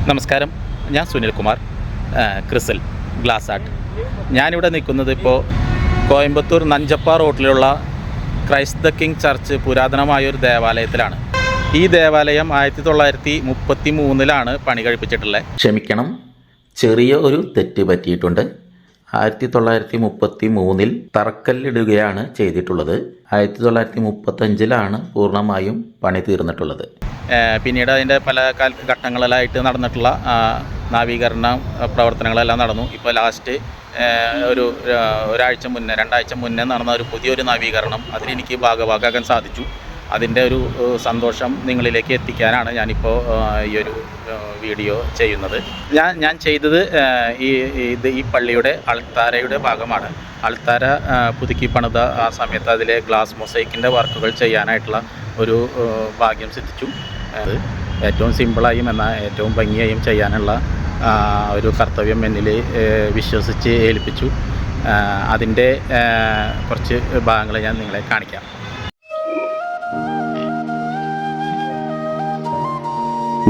നമസ്കാരം, ഞാൻ Sunilkumar, ക്രിസൽ glass art. ഞാനിവിടെ നിൽക്കുന്നത് ഇപ്പോൾ കോയമ്പത്തൂർ നഞ്ചപ്പ റോഡിലുള്ള ക്രൈസ്റ്റ് ദ കിങ് ചർച്ച് പുരാതനമായൊരു ദേവാലയത്തിലാണ്. ഈ ദേവാലയം 1933 പണി കഴിപ്പിച്ചിട്ടുള്ളത്. ക്ഷമിക്കണം, ചെറിയ ഒരു തെറ്റ് പറ്റിയിട്ടുണ്ട്. 1933 തറക്കല്ലിടുകയാണ് ചെയ്തിട്ടുള്ളത്. 1935 പൂർണ്ണമായും പണി തീർന്നിട്ടുള്ളത്. പിന്നീട് അതിൻ്റെ പല ഘട്ടങ്ങളിലായിട്ട് നടന്നിട്ടുള്ള നവീകരണ പ്രവർത്തനങ്ങളെല്ലാം നടന്നു. ഇപ്പോൾ ലാസ്റ്റ് ഒരാഴ്ച മുന്നേ 2 ആഴ്ച മുന്നേ നടന്ന ഒരു പുതിയൊരു നവീകരണം, അതിലെനിക്ക് ഭാഗഭാക്കാക്കാൻ സാധിച്ചു. അതിൻ്റെ ഒരു സന്തോഷം നിങ്ങളിലേക്ക് എത്തിക്കാനാണ് ഞാനിപ്പോൾ ഈ ഒരു വീഡിയോ ചെയ്യുന്നത്. ഞാൻ ചെയ്തത് ഈ പള്ളിയുടെ അൾത്താരയുടെ ഭാഗമാണ്. അൾത്താര പുതുക്കി പണിത ആ സമയത്ത് അതിലെ ഗ്ലാസ് മൊസൈക്കിൻ്റെ വർക്കുകൾ ചെയ്യാനായിട്ടുള്ള ഒരു ഭാഗ്യം സിദ്ധിച്ചു. അത് ഏറ്റവും സിമ്പിളായും എന്നാൽ ഏറ്റവും ഭംഗിയായും ചെയ്യാനുള്ള ഒരു കർത്തവ്യം എന്നിൽ വിശ്വസിച്ച് ഏൽപ്പിച്ചു. അതിൻ്റെ കുറച്ച് ഭാഗങ്ങൾ ഞാൻ നിങ്ങളെ കാണിക്കാം.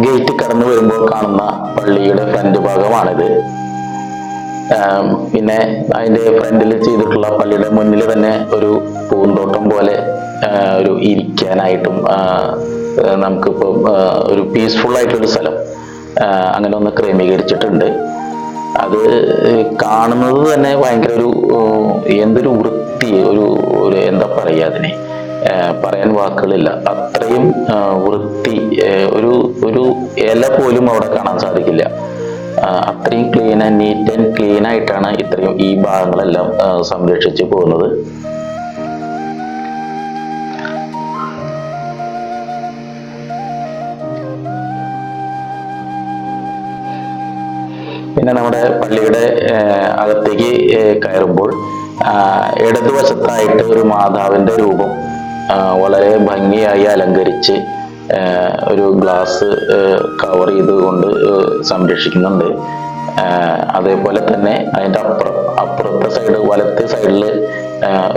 ഗേറ്റ് കടന്നു വരുമ്പോൾ കാണുന്ന പള്ളിയുടെ ഫ്രണ്ട് ഭാഗമാണിത്. പിന്നെ അതിൻ്റെ ഫ്രണ്ടിൽ ചെയ്തിട്ടുള്ള പള്ളിയുടെ മുന്നിൽ തന്നെ ഒരു പൂന്തോട്ടം പോലെ ഒരു ഇരിക്കാനായിട്ടും നമുക്കിപ്പോൾ ഒരു പീസ്ഫുൾ ആയിട്ടൊരു സ്ഥലം അങ്ങനെ ഒന്ന് ക്രമീകരിച്ചിട്ടുണ്ട്. അത് കാണുന്നത് തന്നെ ഭയങ്കര എന്തൊരു വൃത്തി, ഒരു എന്താ പറയുക, അതിനെ പറയാൻ വാക്കുകളില്ല. അത്രയും വൃത്തി, ഒരു ഇല പോലും അവിടെ കാണാൻ സാധിക്കില്ല. അത്രയും നീറ്റ് ആൻഡ് ക്ലീൻ ആയിട്ടാണ് ഈ ഭാഗങ്ങളെല്ലാം സംരക്ഷിച്ചു പോകുന്നത്. പിന്നെ നമ്മുടെ പള്ളിയുടെ അകത്തേക്ക് കയറുമ്പോൾ ഇടതുവശത്തായിട്ട് ഒരു മാതാവിൻ്റെ രൂപം വളരെ ഭംഗിയായി അലങ്കരിച്ച് ഒരു ഗ്ലാസ് കവർ ചെയ്തുകൊണ്ട് സംരക്ഷിക്കുന്നുണ്ട്. അതേപോലെ തന്നെ അതിൻ്റെ അപ്പുറത്തെ സൈഡ്, വലത്തെ സൈഡിൽ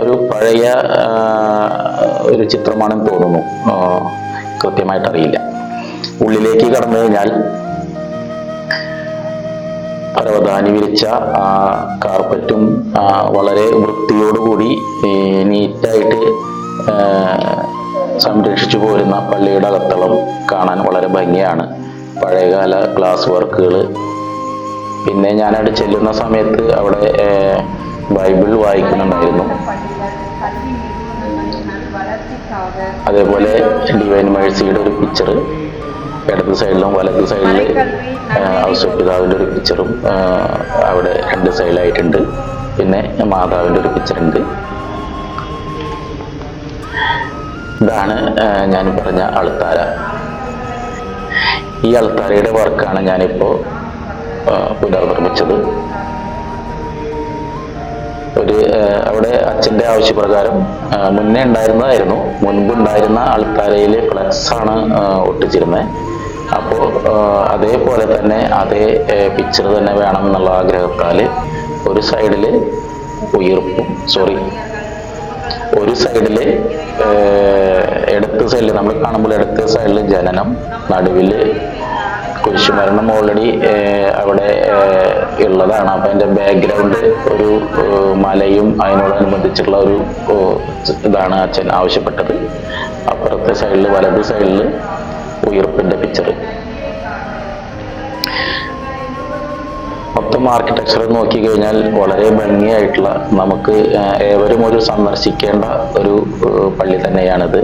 ഒരു പഴയ ഒരു ചിത്രമാണെന്ന് തോന്നുന്നു, കൃത്യമായിട്ട് അറിയില്ല. ഉള്ളിലേക്ക് കടന്നു കഴിഞ്ഞാൽ പരവതാനി വിരിച്ച കാർപ്പറ്റും വളരെ വൃത്തിയോടുകൂടി നീറ്റായിട്ട് സംരക്ഷിച്ചു പോരുന്ന പള്ളിയുടെ അകത്തളം കാണാൻ വളരെ ഭംഗിയാണ്. പഴയകാല ഗ്ലാസ് വർക്കുകൾ. പിന്നെ ഞാനവിടെ ചെല്ലുന്ന സമയത്ത് അവിടെ ബൈബിൾ വായിക്കുന്നുണ്ടായിരുന്നു. അതേപോലെ ഡിവൈൻ മേഴ്സിയുടെ ഒരു പിക്ചർ ഇടത് സൈഡിലും വലത് സൈഡിൽ ഔസപിതാവിൻ്റെ ഒരു പിക്ചറും അവിടെ 2 സൈഡിലായിട്ടുണ്ട്. പിന്നെ മാതാവിൻ്റെ ഒരു പിക്ചറുണ്ട്. ഇതാണ് ഞാൻ പറഞ്ഞ അൾത്താര. ഈ അൾത്താരയുടെ വർക്കാണ് ഞാനിപ്പോൾ പുനർനിർമ്മിച്ചത്. അവിടെ അച്ഛൻ്റെ ആവശ്യപ്രകാരം മുന്നേ ഉണ്ടായിരുന്നതായിരുന്നു. മുൻപുണ്ടായിരുന്ന അൾത്താരയിൽ ഫ്ലക്സ് ആണ് ഒട്ടിച്ചിരുന്നത്. അപ്പോൾ അതേപോലെ തന്നെ അതേ പിക്ചർ തന്നെ വേണം എന്നുള്ള ആഗ്രഹത്താൽ ഒരു സൈഡിൽ ഒരു സൈഡിൽ ഇടത്ത് സൈഡിൽ നമ്മൾ കാണുമ്പോൾ ഇടത്തെ സൈഡിൽ ജനനം, നടുവിൽ കുരിശുമരണം ഓൾറെഡി അവിടെ ഉള്ളതാണ്. അപ്പം അതിൻ്റെ ബാക്ക്ഗ്രൗണ്ട് ഒരു മലയും അതിനോടനുബന്ധിച്ചുള്ള ഒരു ഇതാണ് അച്ഛൻ ആവശ്യപ്പെട്ടത്. അപ്പുറത്തെ സൈഡിൽ വലത് സൈഡിൽ ഉയർപ്പിൻ്റെ പിക്ചർ. മൊത്തം ആർക്കിടെക്ചർ നോക്കിക്കഴിഞ്ഞാൽ വളരെ ഭംഗിയായിട്ടുള്ള, നമുക്ക് ഏവരും ഒരു സന്ദർശിക്കേണ്ട ഒരു പള്ളി തന്നെയാണിത്.